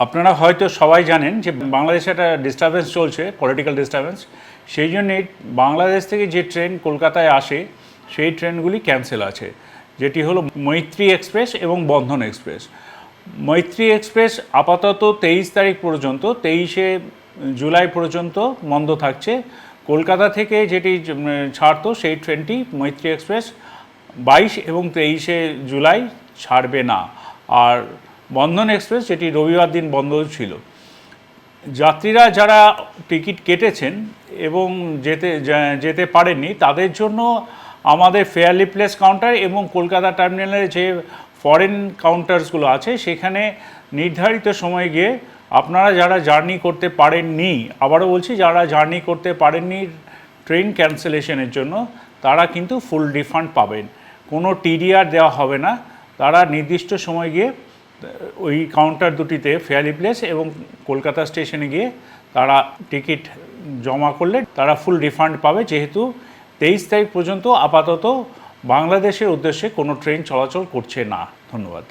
আপনারা হয়তো সবাই জানেন যে বাংলাদেশে একটা ডিস্টারবেন্স চলছে, পলিটিক্যাল ডিস্টারবেন্স। সেই জন্যে বাংলাদেশ থেকে যে ট্রেন কলকাতায় আসে সেই ট্রেনগুলি ক্যান্সেল আছে, যেটি হলো মৈত্রী এক্সপ্রেস এবং বন্ধন এক্সপ্রেস। মৈত্রী এক্সপ্রেস আপাতত 23 তারিখ পর্যন্ত, 23শে জুলাই পর্যন্ত বন্ধ থাকছে। কলকাতা থেকে যেটি ছাড়তো সেই ট্রেনটি মৈত্রী এক্সপ্রেস 22 এবং 23শে জুলাই ছাড়বে না। আর বন্ধন এক্সপ্রেস যেটি রবিবার দিন বন্ধ ছিল। যাত্রীরা যারা টিকিট কেটেছেন এবং যেতে পারেননি তাদের জন্য আমাদের ফেয়ারলি প্লেস কাউন্টার এবং কলকাতা টার্মিনালের যে ফরেন কাউন্টার্সগুলো আছে সেখানে নির্ধারিত সময়ে গিয়ে আপনারা যারা জার্নি করতে পারেননি, আবারও বলছি যারা জার্নি করতে পারেননি ট্রেন ক্যান্সেলেশনের জন্য, তারা কিন্তু ফুল রিফান্ড পাবেন। কোনো টিডিআর দেওয়া হবে না। তারা নির্দিষ্ট সময় গিয়ে ওই কাউন্টার দুটিতে ফেয়ারলি প্লেস এবং কলকাতা স্টেশনে গিয়ে তারা টিকিট জমা করলে তারা ফুল রিফান্ড পাবে, যেহেতু 23 তারিখ পর্যন্ত আপাতত বাংলাদেশের উদ্দেশ্যে কোনো ট্রেন চলাচল করছে না। ধন্যবাদ।